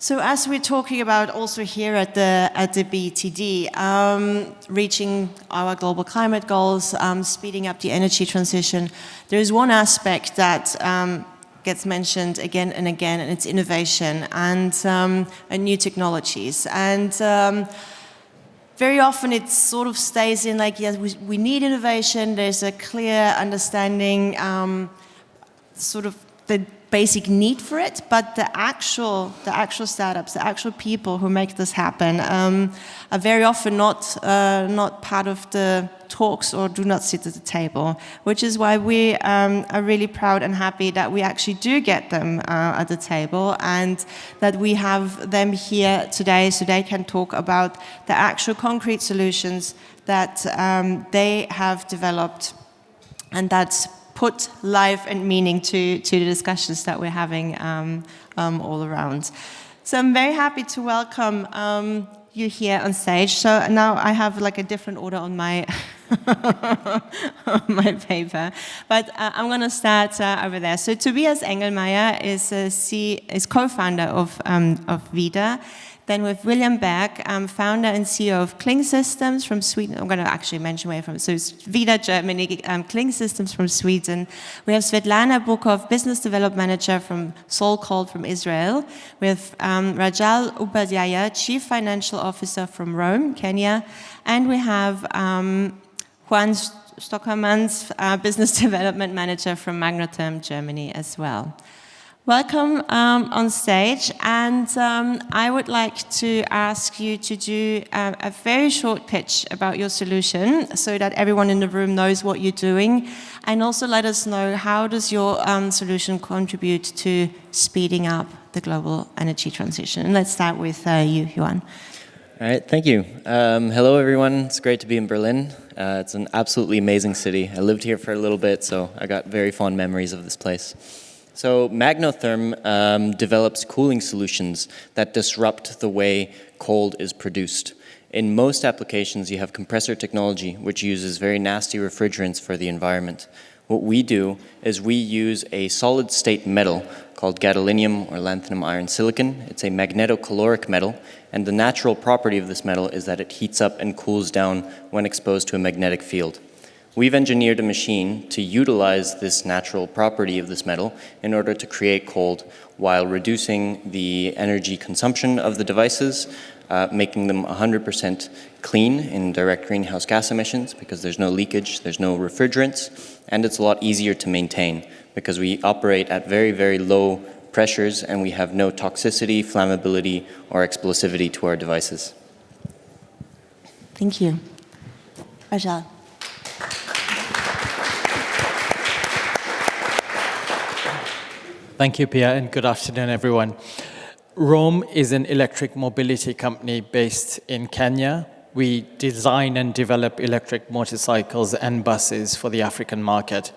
So as we're talking about also here at the BTD, reaching our global climate goals, speeding up the energy transition, there is one aspect that gets mentioned again and again, and it's innovation and new technologies. And very often it sort of stays in like, yes, we need innovation, there's a clear understanding, sort of the basic need for it, but the actual startups, the actual people who make this happen are very often not part of the talks or do not sit at the table, which is why we are really proud and happy that we actually do get them at the table and that we have them here today so they can talk about the actual concrete solutions that they have developed and that's put life and meaning to the discussions that we're having all around. So I'm very happy to welcome you here on stage. So now I have like a different order on my on my paper, but I'm going to start over there. So Tobias Engelmeier is co-founder of Vida. Then with William Berg, founder and CEO of Kling Systems from Sweden. I'm going to actually mention where from. So it's Vida, Germany, Kling Systems from Sweden. We have Svetlana Bukov, Business Development Manager from Solcold from Israel. We have Rajal Upadhyaya, Chief Financial Officer from Rome, Kenya. And we have Juan Stockermans, Business Development Manager from Magnotherm, Germany as well. Welcome on stage, and I would like to ask you to do a very short pitch about your solution so that everyone in the room knows what you're doing, and also let us know how does your solution contribute to speeding up the global energy transition. And let's start with you, Juan. All right, thank you. Hello, everyone. It's great to be in Berlin. It's an absolutely amazing city. I lived here for a little bit, so I got very fond memories of this place. So Magnotherm develops cooling solutions that disrupt the way cold is produced. In most applications, you have compressor technology, which uses very nasty refrigerants for the environment. What we do is we use a solid-state metal called gadolinium or lanthanum iron silicon. It's a magnetocaloric metal, and the natural property of this metal is that it heats up and cools down when exposed to a magnetic field. We've engineered a machine to utilize this natural property of this metal in order to create cold while reducing the energy consumption of the devices, making them 100% clean in direct greenhouse gas emissions because there's no leakage, there's no refrigerants, and it's a lot easier to maintain because we operate at very, very low pressures and we have no toxicity, flammability, or explosivity to our devices. Thank you. Rajal. Thank you, Pia, and good afternoon, everyone. Rome is an electric mobility company based in Kenya. We design and develop electric motorcycles and buses for the African market.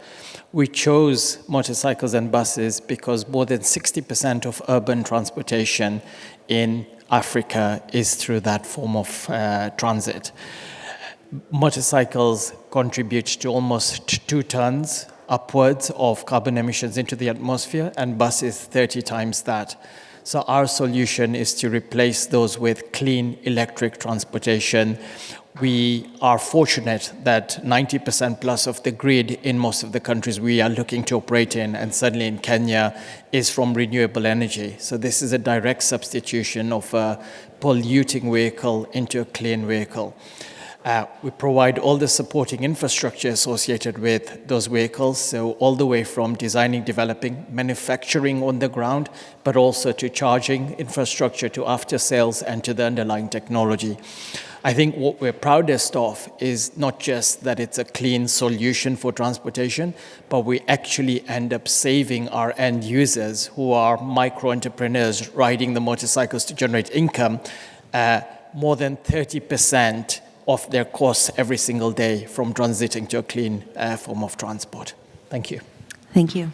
We chose motorcycles and buses because more than 60% of urban transportation in Africa is through that form of transit. Motorcycles contribute to almost 2 tons upwards of carbon emissions into the atmosphere, and buses 30 times that. So our solution is to replace those with clean electric transportation. We are fortunate that 90% plus of the grid in most of the countries we are looking to operate in, and certainly in Kenya, is from renewable energy. So this is a direct substitution of a polluting vehicle into a clean vehicle. We provide all the supporting infrastructure associated with those vehicles, so all the way from designing, developing, manufacturing on the ground, but also to charging infrastructure, to after sales, and to the underlying technology. I think what we're proudest of is not just that it's a clean solution for transportation, but we actually end up saving our end users, who are micro entrepreneurs riding the motorcycles to generate income, more than 30% of their costs every single day from transiting to a clean form of transport. Thank you. Thank you.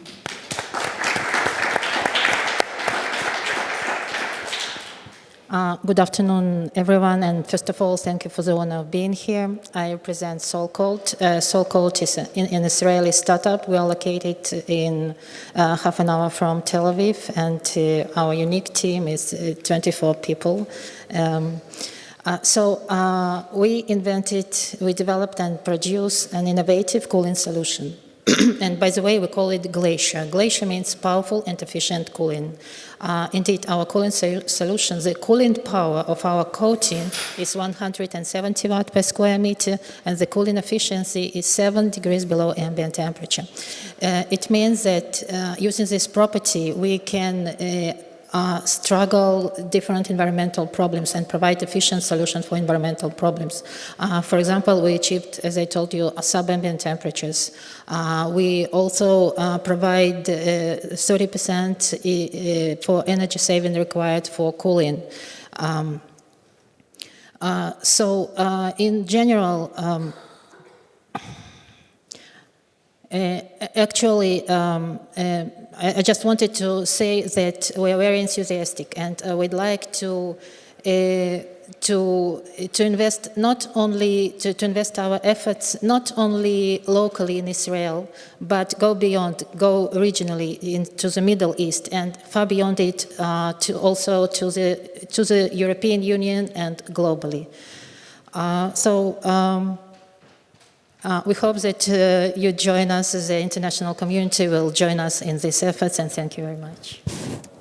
Good afternoon, everyone, and first of all, thank you for the honor of being here. I represent SolCode. SolCode is an Israeli startup. We are located in half an hour from Tel Aviv, and our unique team is 24 people. We developed and produced an innovative cooling solution. And by the way, we call it Glacier. Glacier means powerful and efficient cooling. Indeed, our cooling solution, the cooling power of our coating is 170 watt per square meter, and the cooling efficiency is 7 degrees below ambient temperature. It means that using this property, we can struggle different environmental problems and provide efficient solutions for environmental problems. For example, we achieved, as I told you, sub-ambient temperatures. We also provide 30% for energy saving required for cooling. In general, I just wanted to say that we are very enthusiastic, and we'd like to invest invest our efforts not only locally in Israel, but go beyond, go regionally into the Middle East, and far beyond it, also to the European Union and globally. We hope that you join us, the international community will join us in these efforts, and thank you very much.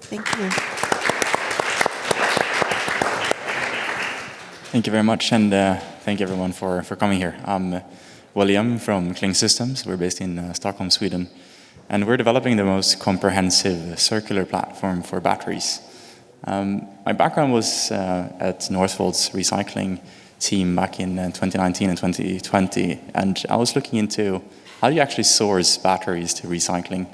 Thank you. Thank you very much, and thank you everyone for coming here. I'm William from Kling Systems. We're based in Stockholm, Sweden, and we're developing the most comprehensive circular platform for batteries. My background was at Northvolt's recycling team back in 2019 and 2020, and I was looking into how do you actually source batteries to recycling,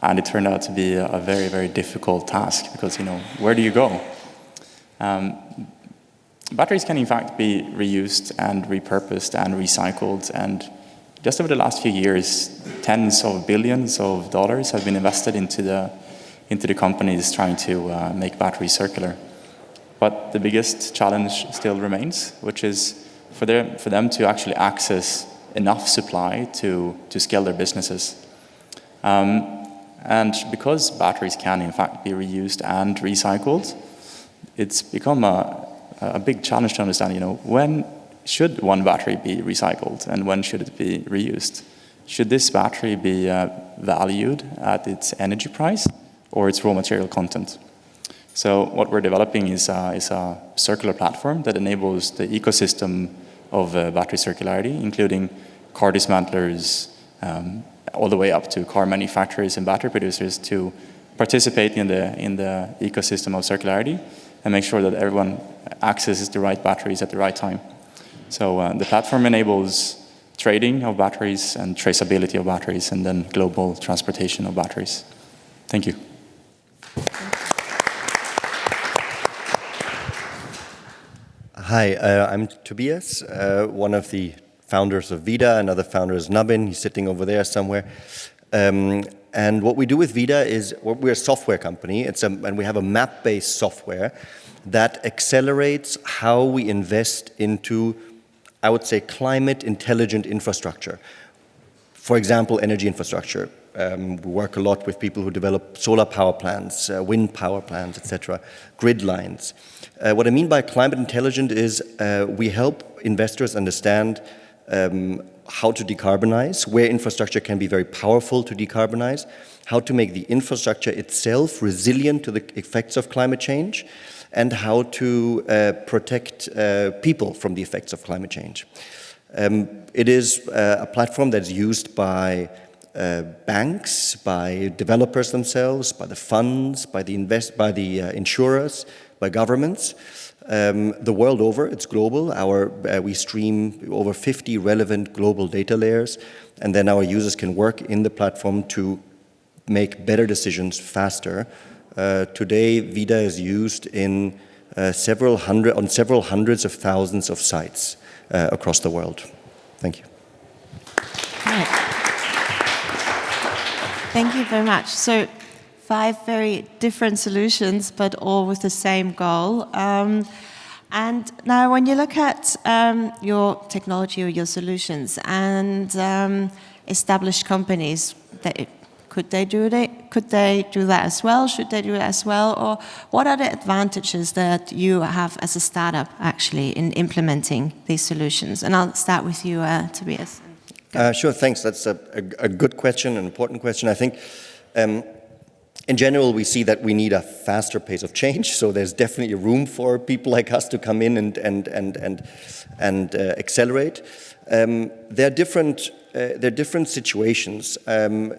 and it turned out to be a very, very difficult task because, where do you go? Batteries can in fact be reused and repurposed and recycled, and just over the last few years, tens of billions of dollars have been invested into the companies trying to make batteries circular. But the biggest challenge still remains, which is for them to actually access enough supply to scale their businesses. And because batteries can in fact be reused and recycled, it's become a big challenge to understand, when should one battery be recycled and when should it be reused? Should this battery be valued at its energy price or its raw material content? So what we're developing is a circular platform that enables the ecosystem of battery circularity, including car dismantlers, all the way up to car manufacturers and battery producers, to participate in the ecosystem of circularity and make sure that everyone accesses the right batteries at the right time. So the platform enables trading of batteries and traceability of batteries, and then global transportation of batteries. Thank you. Hi, I'm Tobias, one of the founders of Vida. Another founder is Nabin. He's sitting over there somewhere. And what we do with Vida is, we're a software company, and we have a map-based software that accelerates how we invest into, I would say, climate-intelligent infrastructure. For example, energy infrastructure. We work a lot with people who develop solar power plants, wind power plants, etc., grid lines. What I mean by climate intelligent is we help investors understand how to decarbonize, where infrastructure can be very powerful to decarbonize, how to make the infrastructure itself resilient to the effects of climate change, and how to protect people from the effects of climate change. It is a platform that's used by banks, by developers themselves, by the funds, by the insurers, by governments. The world over, it's global. We stream over 50 relevant global data layers, and then our users can work in the platform to make better decisions faster. Today, Vida is used in several hundreds of thousands of sites across the world. Thank you. Right. Thank you very much. So 5 very different solutions, but all with the same goal. And now when you look at your technology or your solutions and established companies, could they do that as well? Should they do it as well? Or what are the advantages that you have as a startup actually in implementing these solutions? And I'll start with you, Tobias. Sure, thanks. That's a good question, an important question. I think in general, we see that we need a faster pace of change. So there's definitely room for people like us to come in and accelerate. There are different situations.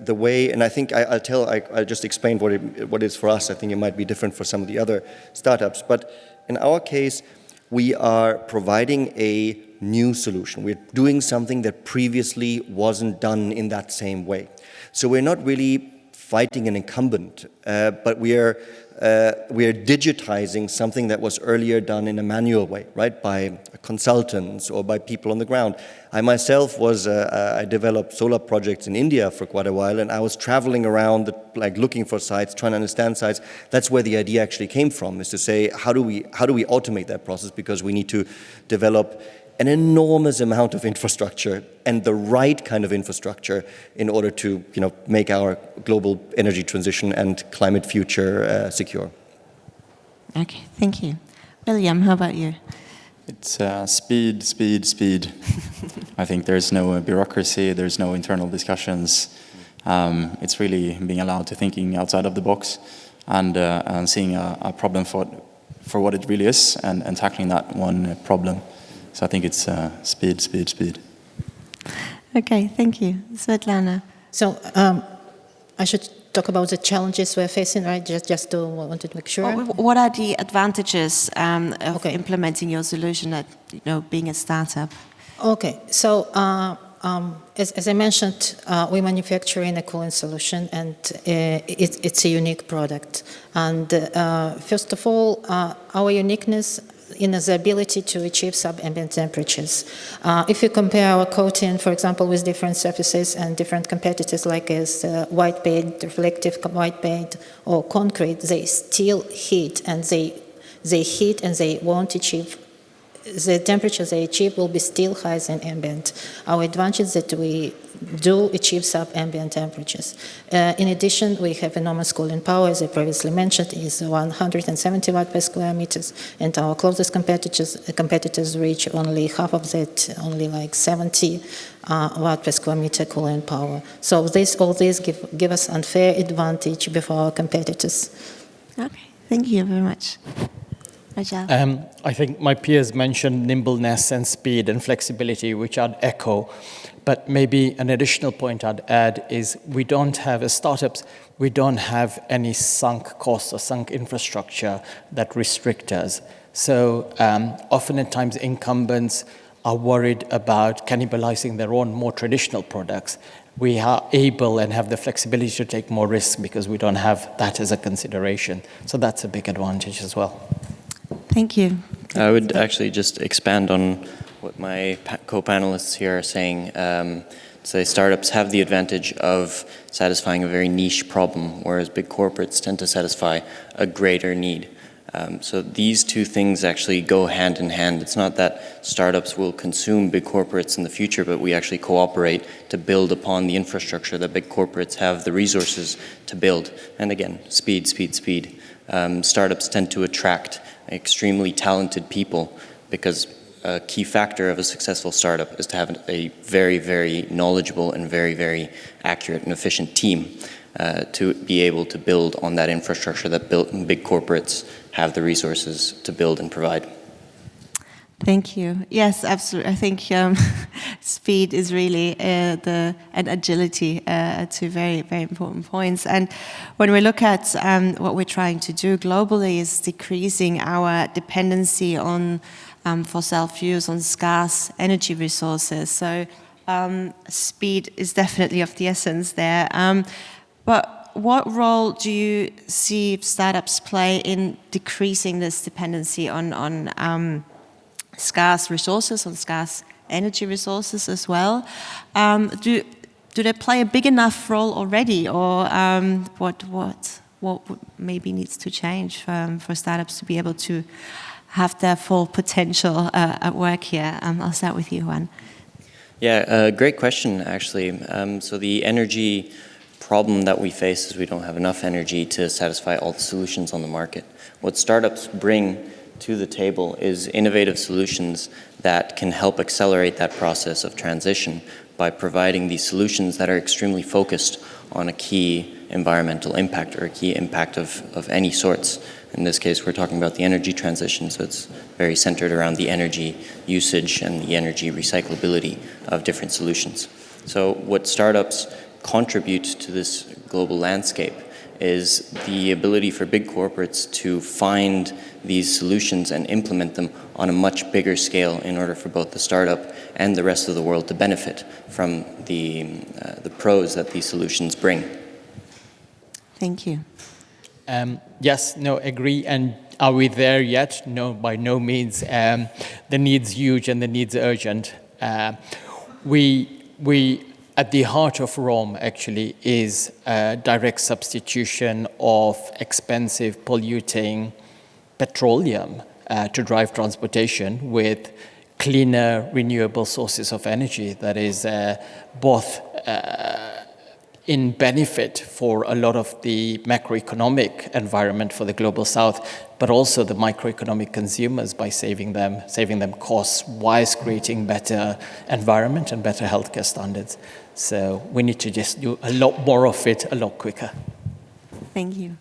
The way, and I think I'll just explain what it is for us. I think it might be different for some of the other startups. But in our case, we are providing a new solution. We're doing something that previously wasn't done in that same way. So we're not really fighting an incumbent, but we are digitizing something that was earlier done in a manual way, right, by consultants or by people on the ground. I myself I developed solar projects in India for quite a while, and I was traveling around, looking for sites, trying to understand sites. That's where the idea actually came from, is to say, how do we automate that process, because we need to develop an enormous amount of infrastructure and the right kind of infrastructure in order to, make our global energy transition and climate future secure. Okay, thank you. William, how about you? It's speed, speed, speed. I think there's no bureaucracy, there's no internal discussions. It's really being allowed to thinking outside of the box and seeing a problem for what it really is and tackling that one problem. So I think it's speed, speed, speed. Okay, thank you. Svetlana. So I should talk about the challenges we're facing, right? Just to wanted to make sure. What are the advantages of implementing your solution at being a startup? Okay, so as I mentioned, we manufacture in a cooling solution, and it's a unique product. And first of all, our uniqueness in the ability to achieve sub-ambient temperatures. If you compare our coating, for example, with different surfaces and different competitors like white paint, reflective white paint, or concrete, they still heat, and they heat and they won't achieve. The temperature they achieve will be still higher than ambient. Our advantage is that we do achieve sub-ambient temperatures. In addition, we have enormous cooling power, as I previously mentioned, is 170 watt per square meters, and our closest competitors reach only half of that, only like 70 watt per square meter cooling power. So all this give us unfair advantage before our competitors. Okay, thank you very much. I think my peers mentioned nimbleness and speed and flexibility, which I'd echo. But maybe an additional point I'd add is we don't have, as startups, we don't have any sunk costs or sunk infrastructure that restrict us. So often at times incumbents are worried about cannibalizing their own more traditional products. We are able and have the flexibility to take more risks because we don't have that as a consideration. So that's a big advantage as well. Thank you. I would actually just expand on what my co-panelists here are saying. So startups have the advantage of satisfying a very niche problem, whereas big corporates tend to satisfy a greater need. So these two things actually go hand in hand. It's not that startups will consume big corporates in the future, but we actually cooperate to build upon the infrastructure that big corporates have the resources to build. And again, speed, speed, speed. Startups tend to attract extremely talented people because a key factor of a successful startup is to have a very, very knowledgeable and very, very accurate and efficient team to be able to build on that infrastructure that big corporates have the resources to build and provide. Thank you. Yes, absolutely. I think speed is really and agility two very, very important points. And when we look at what we're trying to do globally is decreasing our dependency on fossil fuels, on scarce energy resources. So speed is definitely of the essence there. But what role do you see startups play in decreasing this dependency on scarce resources, on scarce energy resources as well? Do they play a big enough role already, or what maybe needs to change for startups to be able to have their full potential at work here? I'll start with you, Juan. Yeah, great question, actually. So the energy problem that we face is we don't have enough energy to satisfy all the solutions on the market. What startups bring to the table is innovative solutions that can help accelerate that process of transition by providing these solutions that are extremely focused on a key environmental impact or a key impact of any sorts. In this case, we're talking about the energy transition, so it's very centered around the energy usage and the energy recyclability of different solutions. So what startups contribute to this global landscape is the ability for big corporates to find these solutions and implement them on a much bigger scale in order for both the startup and the rest of the world to benefit from the pros that these solutions bring. Thank you. Yes, no, agree. And are we there yet? No, by no means. The need's huge and the need's urgent. We at the heart of Rome, actually, is a direct substitution of expensive, polluting petroleum to drive transportation with cleaner, renewable sources of energy that is both in benefit for a lot of the macroeconomic environment for the global south, but also the microeconomic consumers by saving them costs whilst creating better environment and better healthcare standards. So we need to just do a lot more of it a lot quicker. Thank you.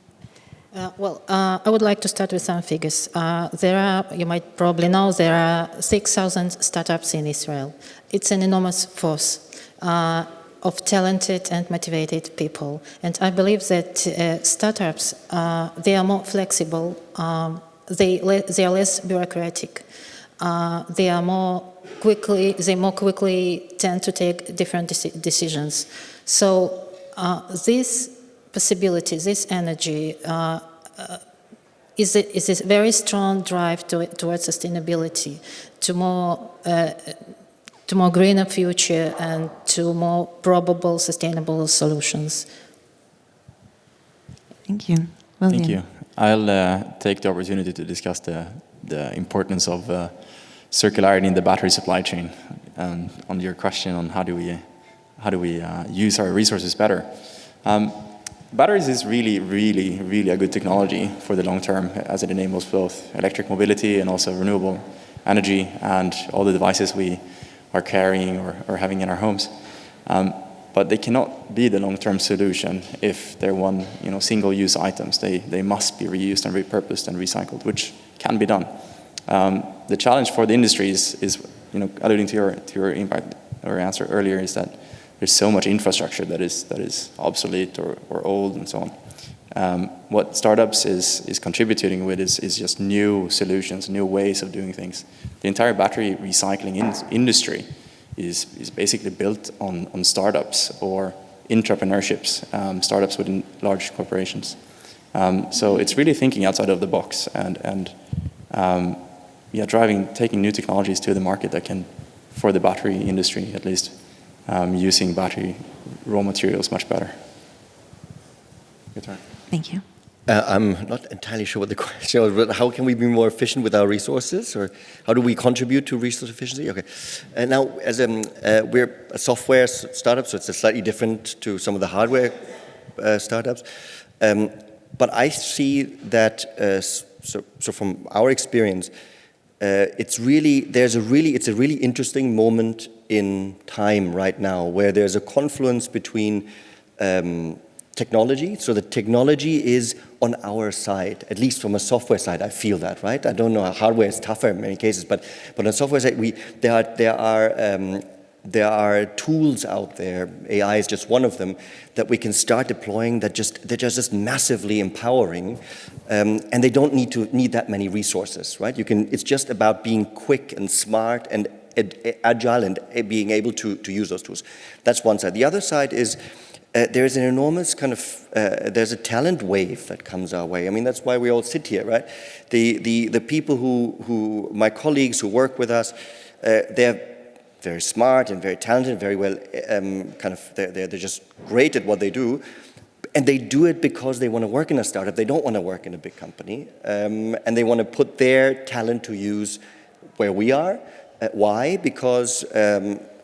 I would like to start with some figures. You might probably know, there are 6,000 startups in Israel. It's an enormous force of talented and motivated people. And I believe that startups, they are more flexible, they are less bureaucratic, they more quickly tend to take different decisions. So this possibility, this energy, is a very strong drive towards sustainability, to more greener future and to more probable sustainable solutions. Thank you. William. Thank you. I'll take the opportunity to discuss the importance of circularity in the battery supply chain. On your question on how do we use our resources better. Batteries is really a good technology for the long term, as it enables both electric mobility and also renewable energy and all the devices we are carrying or having in our homes. But they cannot be the long-term solution if they're single-use items. They must be reused and repurposed and recycled, which can be done. The challenge for the industry is alluding to your impact or answer earlier, is that there's so much infrastructure that is obsolete or old and so on. What startups is contributing with is just new solutions, new ways of doing things. The entire battery recycling industry is basically built on startups or intrapreneurships, startups within large corporations. So it's really thinking outside of the box and taking new technologies to the market that can, for the battery industry at least, using battery raw materials much better. Your turn. Thank you. I'm not entirely sure what the question was, but how can we be more efficient with our resources, or how do we contribute to resource efficiency? Okay. Now, as we're a software startup, so it's slightly different to some of the hardware startups. But I see that, so from our experience, it's a really interesting moment in time right now, where there's a confluence between technology. So the technology is on our side, at least from a software side. I feel that, right? I don't know, hardware is tougher in many cases, but on the software side, there are tools out there. AI is just one of them that we can start deploying they're just massively empowering, and they don't need that many resources, right? It's just about being quick and smart and agile and being able to use those tools. That's one side. The other side is there is an enormous there's a talent wave that comes our way. I mean, that's why we all sit here, right? The people who my colleagues who work with us, they're very smart and very talented, very well, they're just great at what they do. And they do it because they want to work in a startup. They don't want to work in a big company. And they want to put their talent to use where we are. Why? Because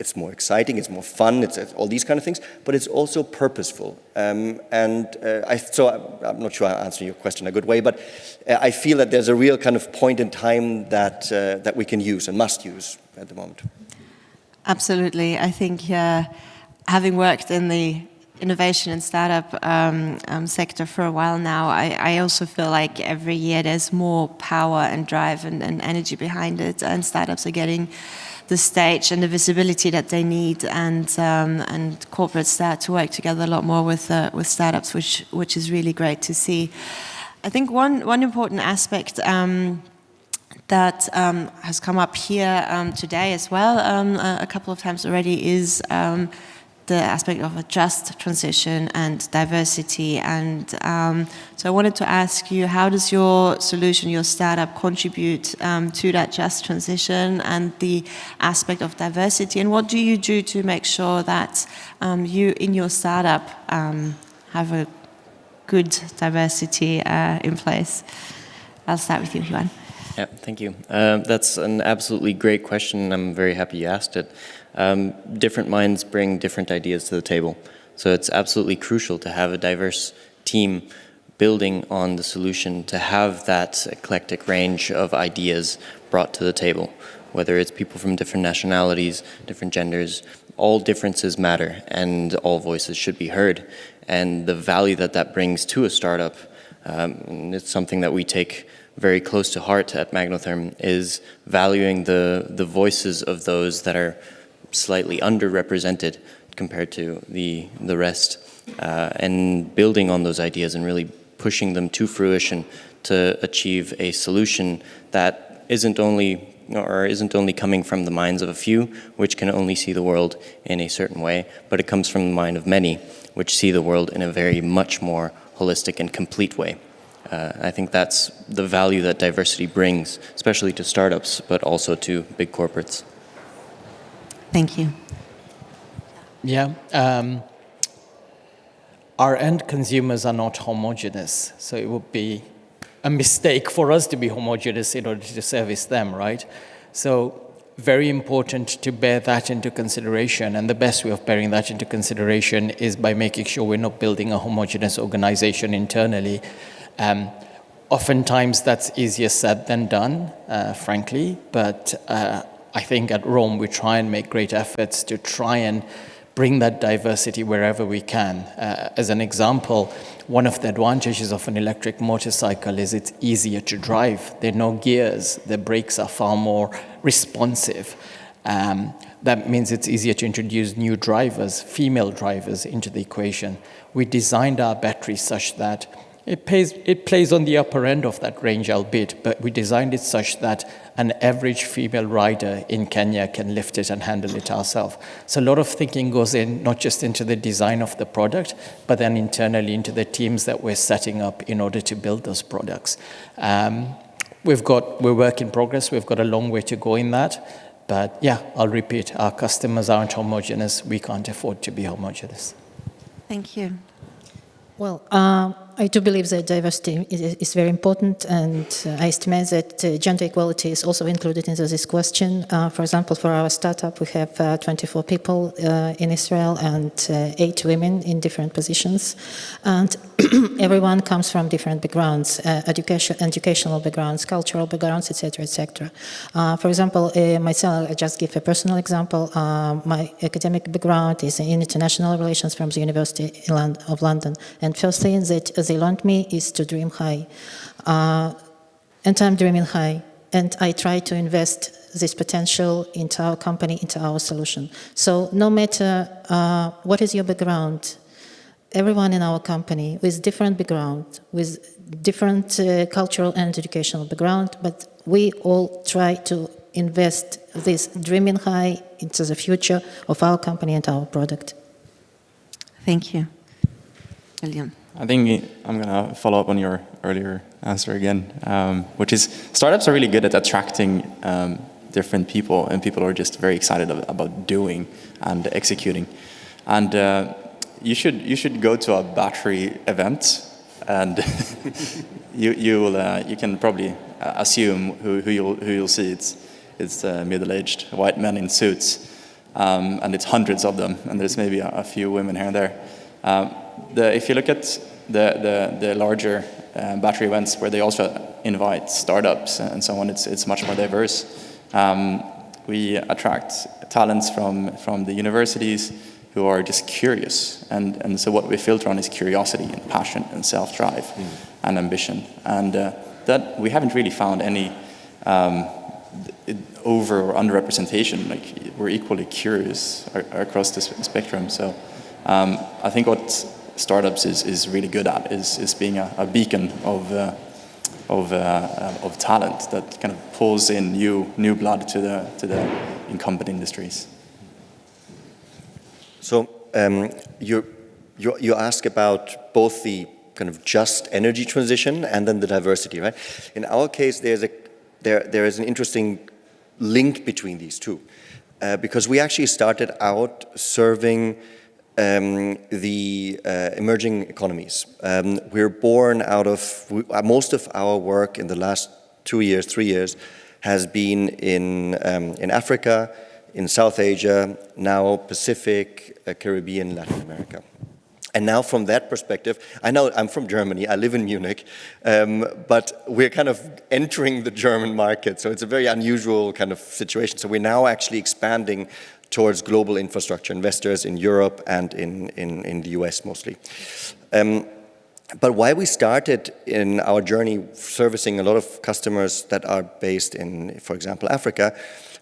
it's more exciting, it's more fun, it's all these kind of things, but it's also purposeful. So I'm not sure I answered your question in a good way, but I feel that there's a real kind of point in time that we can use and must use at the moment. Absolutely. I think having worked in the innovation and startup sector for a while now, I also feel like every year there's more power and drive and energy behind it, and startups are getting the stage and the visibility that they need, and corporates start to work together a lot more with startups, which is really great to see. I think one important aspect that has come up here today as well a couple of times already is the aspect of a just transition and diversity. And so I wanted to ask you, how does your solution, your startup, contribute to that just transition and the aspect of diversity? And what do you do to make sure that you, in your startup, have a good diversity in place? I'll start with you, Juan. Yeah, thank you. That's an absolutely great question. I'm very happy you asked it. Different minds bring different ideas to the table. So it's absolutely crucial to have a diverse team building on the solution, to have that eclectic range of ideas brought to the table, whether it's people from different nationalities, different genders. All differences matter, and all voices should be heard. And the value that brings to a startup, and it's something that we take very close to heart at Magnotherm, is valuing the voices of those that are slightly underrepresented compared to the rest, and building on those ideas and really pushing them to fruition to achieve a solution that isn't only coming from the minds of a few, which can only see the world in a certain way, but it comes from the mind of many, which see the world in a very much more holistic and complete way. I think that's the value that diversity brings, especially to startups, but also to big corporates. Thank you. Yeah. Our end consumers are not homogeneous, so it would be a mistake for us to be homogeneous in order to service them, right? So very important to bear that into consideration, and the best way of bearing that into consideration is by making sure we're not building a homogeneous organization internally. Oftentimes that's easier said than done, frankly, but I think at Rome we try and make great efforts to try and bring that diversity wherever we can. As an example, one of the advantages of an electric motorcycle is it's easier to drive. There are no gears, the brakes are far more responsive. That means it's easier to introduce new drivers, female drivers, into the equation. We designed our batteries such that it plays on the upper end of that range, albeit, but we designed it such that an average female rider in Kenya can lift it and handle it ourselves. So a lot of thinking goes in, not just into the design of the product, but then internally into the teams that we're setting up in order to build those products. We're work in progress. We've got a long way to go in that. But yeah, I'll repeat, our customers aren't homogeneous. We can't afford to be homogeneous. Thank you. Well, I do believe that diversity is very important, and I estimate that gender equality is also included into this question. For example, for our startup, we have 24 people in Israel and 8 women in different positions. And everyone comes from different backgrounds, educational backgrounds, cultural backgrounds, etc., etc. For example, myself, I just give a personal example. My academic background is in international relations from the University of London. And first thing that they learned me is to dream high. And I'm dreaming high. And I try to invest this potential into our company, into our solution. So no matter what is your background, everyone in our company with different background, with different cultural and educational background, but we all try to invest this dreaming high into the future of our company and our product. Thank you. William. I think I'm going to follow up on your earlier answer again, which is startups are really good at attracting different people, and people are just very excited about doing and executing. And you should go to a battery event, and you can probably assume who you'll see. It's middle-aged white men in suits, and it's hundreds of them, and there's maybe a few women here and there. If you look at the larger battery events where they also invite startups and so on, it's much more diverse. We attract talents from the universities who are just curious, and so what we filter on is curiosity and passion and self-drive and ambition, and that we haven't really found any over or underrepresentation. Like, we're equally curious across the spectrum. So I think what startups is really good at is being a beacon of talent that kind of pulls in new blood to the incumbent industries. So you ask about both the kind of just energy transition and then the diversity, right? In our case, there is an interesting link between these two, because we actually started out serving the emerging economies. We're born out of, most of our work in the last 2 years, 3 years, has been in Africa, in South Asia, now Pacific, Caribbean, Latin America. And now from that perspective, I know I'm from Germany, I live in Munich, but we're kind of entering the German market, so it's a very unusual kind of situation. So we're now actually expanding towards global infrastructure investors in Europe and in the US mostly. But why we started in our journey servicing a lot of customers that are based in, for example, Africa,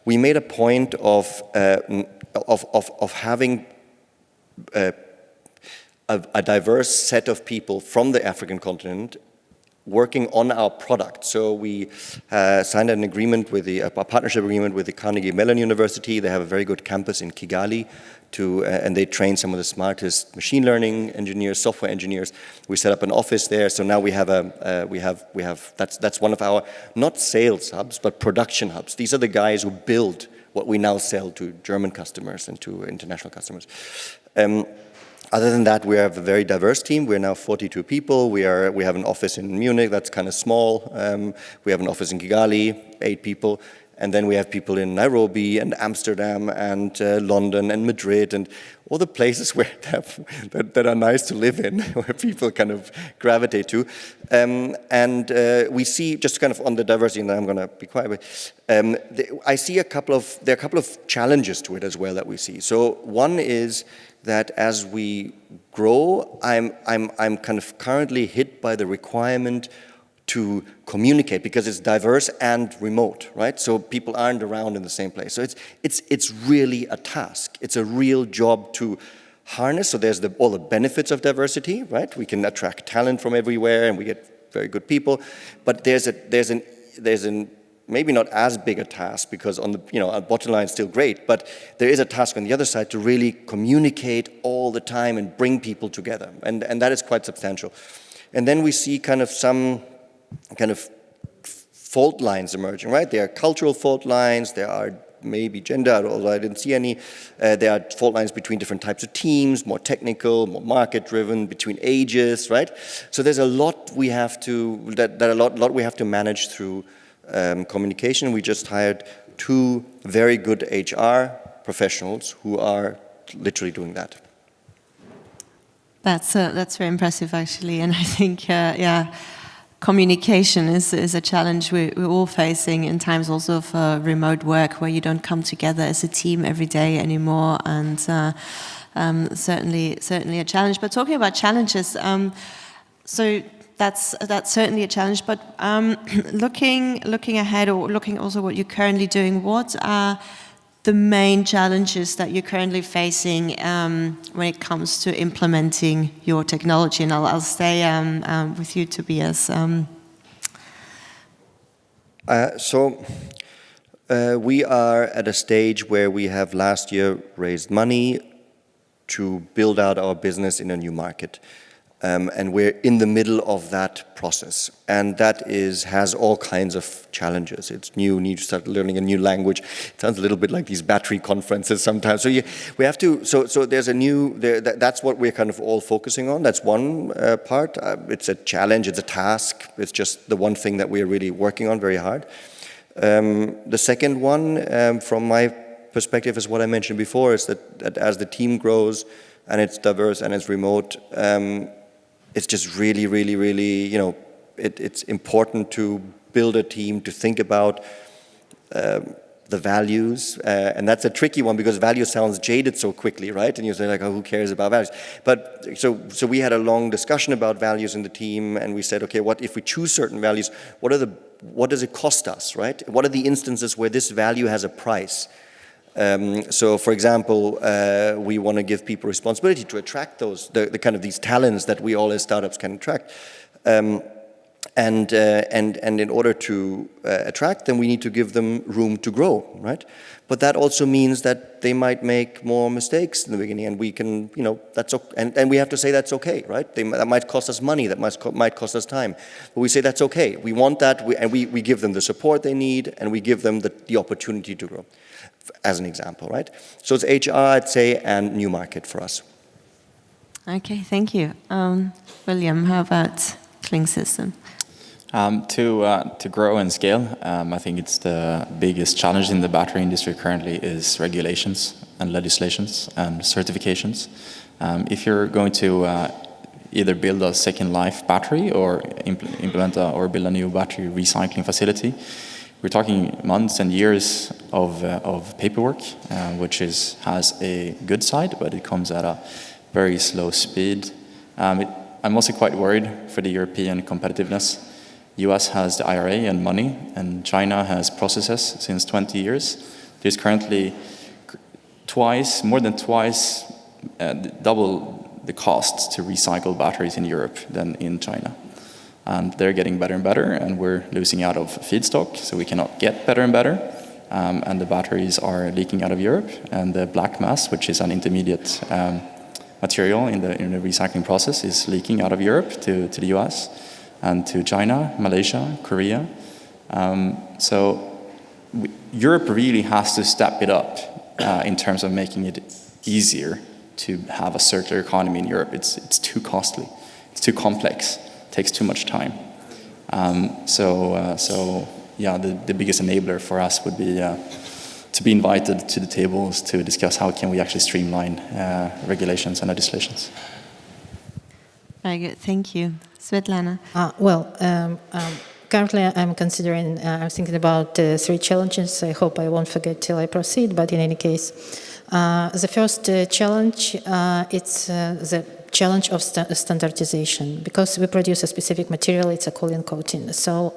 we made a point of having a diverse set of people from the African continent working on our product. So we signed an agreement with a partnership agreement with the Carnegie Mellon University. They have a very good campus in Kigali, and they train some of the smartest machine learning engineers, software engineers. We set up an office there. So now we have that's one of our not sales hubs but production hubs. These are the guys who build what we now sell to German customers and to international customers. Other than that, we have a very diverse team. We're now 42 people. We have an office in Munich that's kind of small. We have an office in Kigali, 8 people. And then we have people in Nairobi and Amsterdam and London and Madrid and all the places where that are nice to live in, where people kind of gravitate to. We see, just kind of on the diversity, and then I'm going to be quiet, but I see there are a couple of challenges to it as well that we see. So one is that as we grow, I'm kind of currently hit by the requirement to communicate because it's diverse and remote, right? So people aren't around in the same place. So it's really a task. It's a real job to harness. So there's all the benefits of diversity, right? We can attract talent from everywhere and we get very good people. But there's an maybe not as big a task because on the our bottom line is still great, but there is a task on the other side to really communicate all the time and bring people together, and that is quite substantial. And then we see kind of some kind of fault lines emerging, right? There are cultural fault lines, there are maybe gender, although I didn't see any. There are fault lines between different types of teams, more technical, more market-driven, between ages, right? So there's a lot we have to we have to manage through communication. We just hired 2 very good HR professionals who are literally doing that. That's very impressive, actually, and I think communication is a challenge we're all facing in times also of remote work where you don't come together as a team every day anymore, and certainly a challenge. But talking about challenges, so that's certainly a challenge. But looking ahead, or looking also what you're currently doing, what are the main challenges that you're currently facing when it comes to implementing your technology? And I'll stay with you, Tobias. We are at a stage where we have last year raised money to build out our business in a new market. And we're in the middle of that process. And that has all kinds of challenges. It's new, you need to start learning a new language. It sounds a little bit like these battery conferences sometimes. So we have to, so there's a new, that's what we're kind of all focusing on. That's one part. It's a challenge, it's a task. It's just the one thing that we're really working on very hard. The second one, from my perspective, is what I mentioned before, is that as the team grows and it's diverse and it's remote, it's just really, really, really, it's important to build a team, to think about the values. And that's a tricky one because value sounds jaded so quickly, right? And you say like, oh, who cares about values? But so we had a long discussion about values in the team, and we said, okay, what if we choose certain values, what does it cost us, right? What are the instances where this value has a price? So, for example, we want to give people responsibility to attract the kind of these talents that we all as startups can attract. And in order to attract them, we need to give them room to grow, right? But that also means that they might make more mistakes in the beginning, and we can, that's okay. And we have to say that's okay, right? That might cost us money, that might cost us time. But we say that's okay. We want that, and we give them the support they need, and we give them the opportunity to grow, as an example, right? So it's HR, I'd say, and new market for us. Okay, thank you. William, how about Cling System? To grow and scale, I think it's the biggest challenge in the battery industry currently is regulations and legislations and certifications. If you're going to either build a second life battery or implement or build a new battery recycling facility, we're talking months and years of paperwork, which has a good side, but it comes at a very slow speed. I'm also quite worried for the European competitiveness. US has the IRA and money, and China has processes since 20 years. There's currently more than twice, double the cost to recycle batteries in Europe than in China. And they're getting better and better, and we're losing out of feedstock, so we cannot get better and better. And the batteries are leaking out of Europe, and the black mass, which is an intermediate material in the recycling process, is leaking out of Europe to the US and to China, Malaysia, Korea. Europe really has to step it up in terms of making it easier to have a circular economy in Europe. It's too costly, it's too complex. Takes too much time. The biggest enabler for us would be to be invited to the tables to discuss how can we actually streamline regulations and legislations. Very good, thank you. Svetlana? Currently I'm thinking about 3 challenges. I hope I won't forget till I proceed, but in any case, the first challenge, it's the challenge of standardization. Because we produce a specific material, it's a cooling coating. So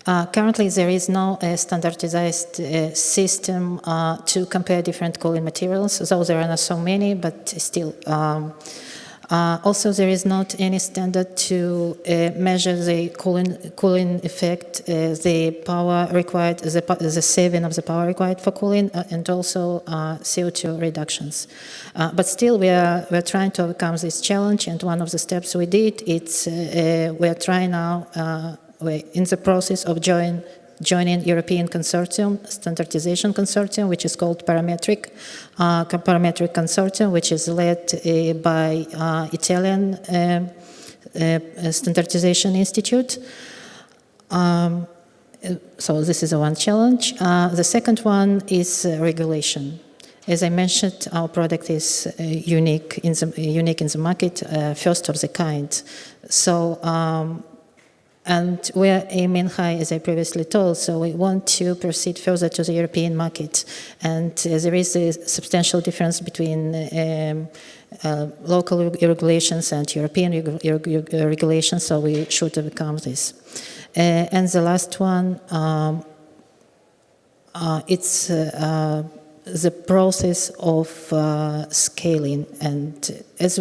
currently there is no standardized system to compare different cooling materials, though there are not so many, but still. Also, there is not any standard to measure the cooling effect, the power required, the saving of the power required for cooling, and also CO2 reductions. But still, we are trying to overcome this challenge, and one of the steps we did, we are trying now, we're in the process of joining European consortium, standardization consortium, which is called Parametric Consortium, which is led by Italian Standardization Institute. So this is one challenge. The second one is regulation. As I mentioned, our product is unique in the market, first of the kind. So. And we are aiming high, as I previously told, so we want to proceed further to the European market. And there is a substantial difference between local regulations and European regulations, so we should overcome this. And the last one, it's the process of scaling. And as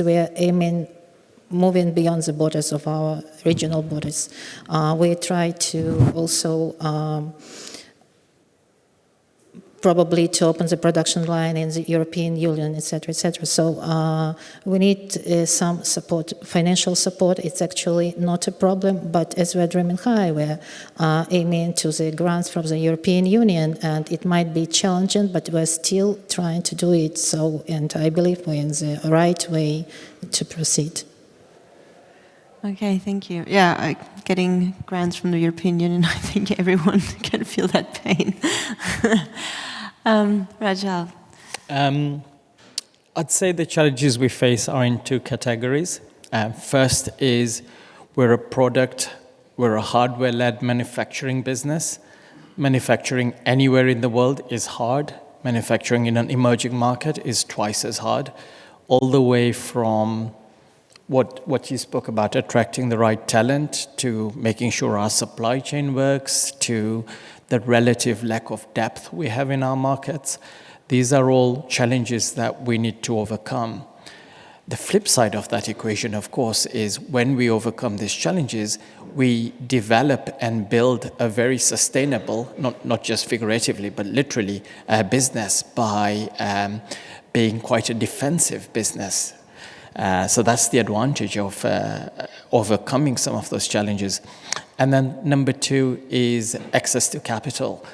we are aiming moving beyond the borders of our regional borders. We try to also probably to open the production line in the European Union, etc., etc. So we need some support, financial support. It's actually not a problem, but as we're dreaming high, we're aiming to the grants from the European Union, and it might be challenging, but we're still trying to do it. So, and I believe we're in the right way to proceed. Okay, thank you. Yeah, getting grants from the European Union, I think everyone can feel that pain. Rajal. I'd say the challenges we face are in two categories. First is we're a hardware-led manufacturing business. Manufacturing anywhere in the world is hard. Manufacturing in an emerging market is twice as hard, all the way from what you spoke about, attracting the right talent, to making sure our supply chain works, to the relative lack of depth we have in our markets. These are all challenges that we need to overcome. The flip side of that equation, of course, is when we overcome these challenges, we develop and build a very sustainable, not just figuratively, but literally, business by being quite a defensive business. So that's the advantage of overcoming some of those challenges. And then number two is access to capital.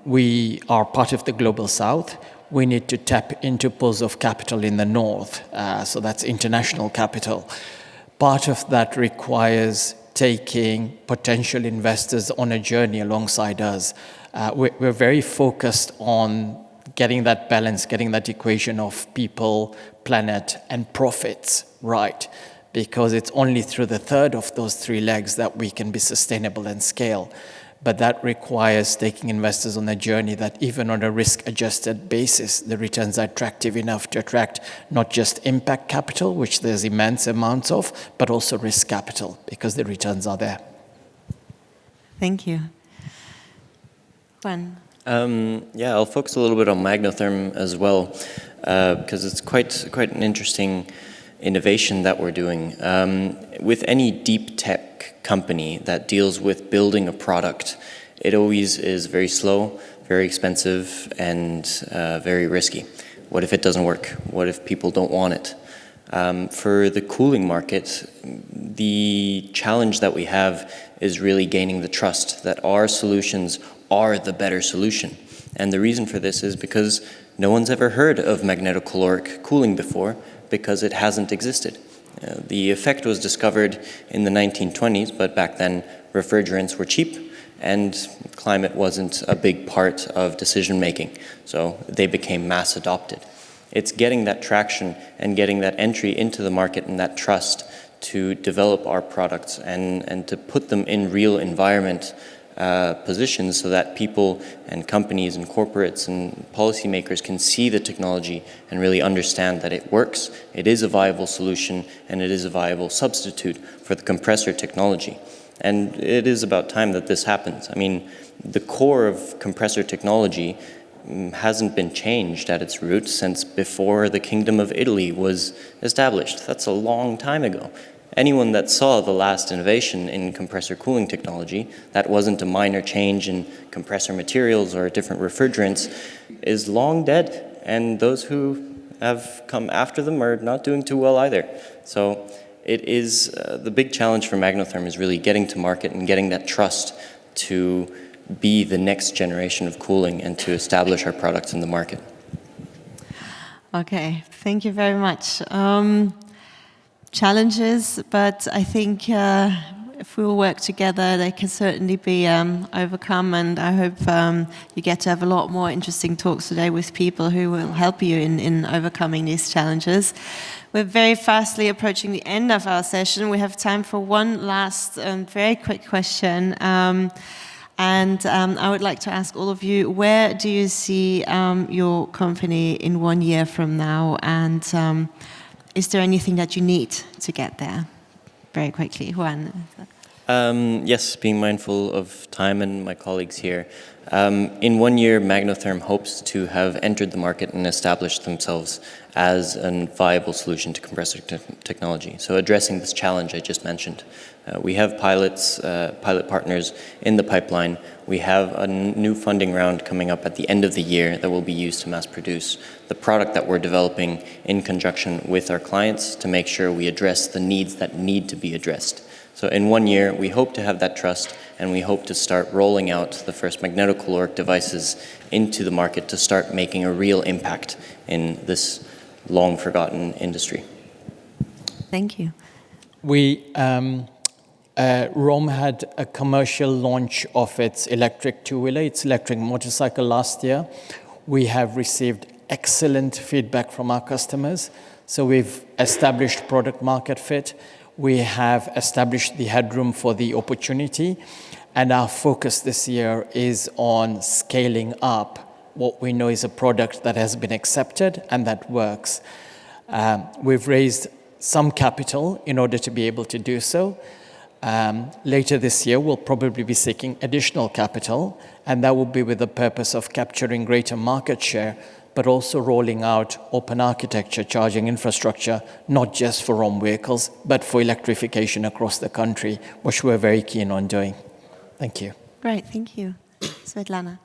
We are part of the Global South. We need to tap into pools of capital in the North. So that's international capital. Part of that requires taking potential investors on a journey alongside us. We're very focused on getting that balance, getting that equation of people, planet, and profits right, because it's only through the third of those three legs that we can be sustainable and scale. But that requires taking investors on a journey that even on a risk-adjusted basis, the returns are attractive enough to attract not just impact capital, which there's immense amounts of, but also risk capital, because the returns are there. Thank you. Juan. Yeah, I'll focus a little bit on magnotherm as well, because it's quite an interesting innovation that we're doing. With any deep tech company that deals with building a product, it always is very slow, very expensive, and very risky. What if it doesn't work? What if people don't want it? For the cooling market, the challenge that we have is really gaining the trust that our solutions are the better solution. And the reason for this is because no one's ever heard of magnetocaloric cooling before, because it hasn't existed. The effect was discovered in the 1920s, but back then refrigerants were cheap and climate wasn't a big part of decision making, so they became mass adopted. It's getting that traction and getting that entry into the market and that trust to develop our products and to put them in real environment positions so that people and companies and corporates and policymakers can see the technology and really understand that it works, it is a viable solution, and it is a viable substitute for the compressor technology. And it is about time that this happens. I mean, the core of compressor technology hasn't been changed at its root since before the Kingdom of Italy was established. That's a long time ago. Anyone that saw the last innovation in compressor cooling technology, that wasn't a minor change in compressor materials or different refrigerants, is long dead. And those who have come after them are not doing too well either. So it is, the big challenge for magnotherm is really getting to market and getting that trust to be the next generation of cooling and to establish our products in the market. Okay, thank you very much. Challenges, but I think if we all work together, they can certainly be overcome, and I hope you get to have a lot more interesting talks today with people who will help you in overcoming these challenges. We're very fastly approaching the end of our session. We have time for one last very quick question. I would like to ask all of you, where do you see your company in 1 year from now? And is there anything that you need to get there? Very quickly, Juan. Yes, being mindful of time and my colleagues here. In 1 year, Magnotherm hopes to have entered the market and established themselves as a viable solution to compressor technology. So addressing this challenge I just mentioned. We have pilot partners in the pipeline. We have a new funding round coming up at the end of the year that will be used to mass produce the product that we're developing in conjunction with our clients to make sure we address the needs that need to be addressed. So in 1 year, we hope to have that trust, and we hope to start rolling out the first magnetocaloric devices into the market to start making a real impact in this long-forgotten industry. Thank you. Rome had a commercial launch of its electric two-wheeler, its electric motorcycle last year. We have received excellent feedback from our customers. So we've established product market fit. We have established the headroom for the opportunity. And our focus this year is on scaling up what we know is a product that has been accepted and that works. We've raised some capital in order to be able to do so. Later this year, we'll probably be seeking additional capital, and that will be with the purpose of capturing greater market share, but also rolling out open architecture charging infrastructure, not just for Rome vehicles, but for electrification across the country, which we're very keen on doing. Thank you. Great, thank you. Svetlana.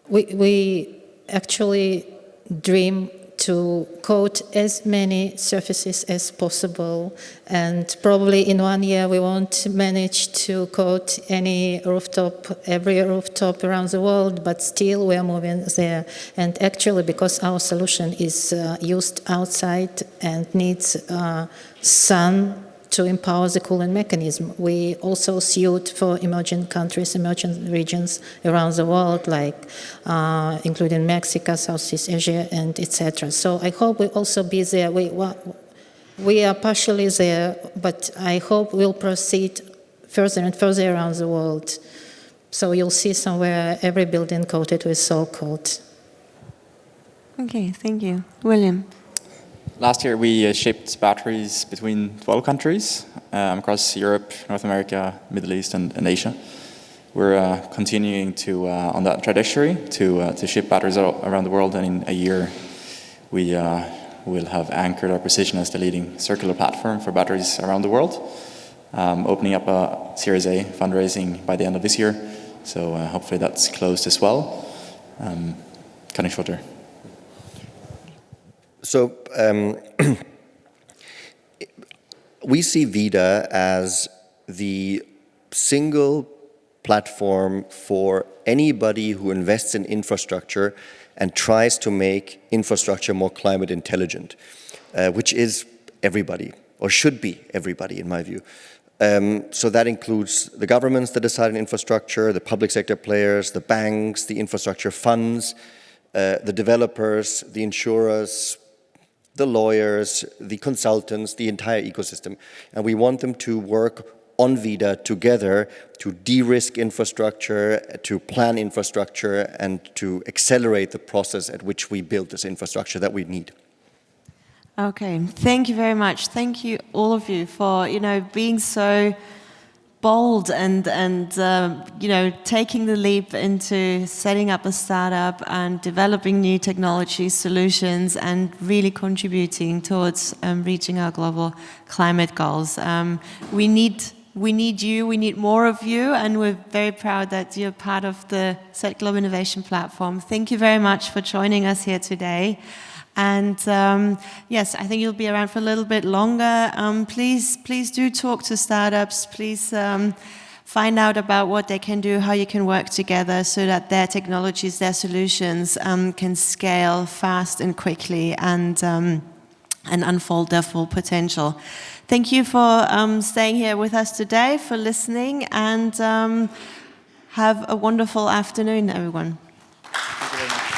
We actually dream to coat as many surfaces as possible, and probably in 1 year we won't manage to coat every rooftop around the world, but still we are moving there. And actually, because our solution is used outside and needs sun to empower the cooling mechanism, we also suit for emerging countries, emerging regions around the world, like including Mexico, Southeast Asia, and etc. So I hope we'll also be there. We are partially there, but I hope we'll proceed further and further around the world. So you'll see somewhere every building coated with Sol coat. Okay, thank you. William. Last year, we shipped batteries between 12 countries across Europe, North America, Middle East, and Asia. We're continuing to on that trajectory to ship batteries around the world, and in a year, we will have anchored our position as the leading circular platform for batteries around the world, opening up a Series A fundraising by the end of this year. So hopefully that's closed as well. Cutting shorter. So we see VIDA as the single platform for anybody who invests in infrastructure and tries to make infrastructure more climate intelligent, which is everybody, or should be everybody in my view. So that includes the governments that decide on infrastructure, the public sector players, the banks, the infrastructure funds, the developers, the insurers, the lawyers, the consultants, the entire ecosystem. And we want them to work on VIDA together to de-risk infrastructure, to plan infrastructure, and to accelerate the process at which we build this infrastructure that we need. Okay, thank you very much. Thank you, all of you, for being so bold and taking the leap into setting up a startup and developing new technology solutions and really contributing towards reaching our global climate goals. We need you, we need more of you, and we're very proud that you're part of the Set Globe Innovation Platform. Thank you very much for joining us here today. And yes, I think you'll be around for a little bit longer. Please do talk to startups. Please find out about what they can do, how you can work together so that their technologies, their solutions can scale fast and quickly and unfold their full potential. Thank you for staying here with us today, for listening, and have a wonderful afternoon, everyone. Thank you very much.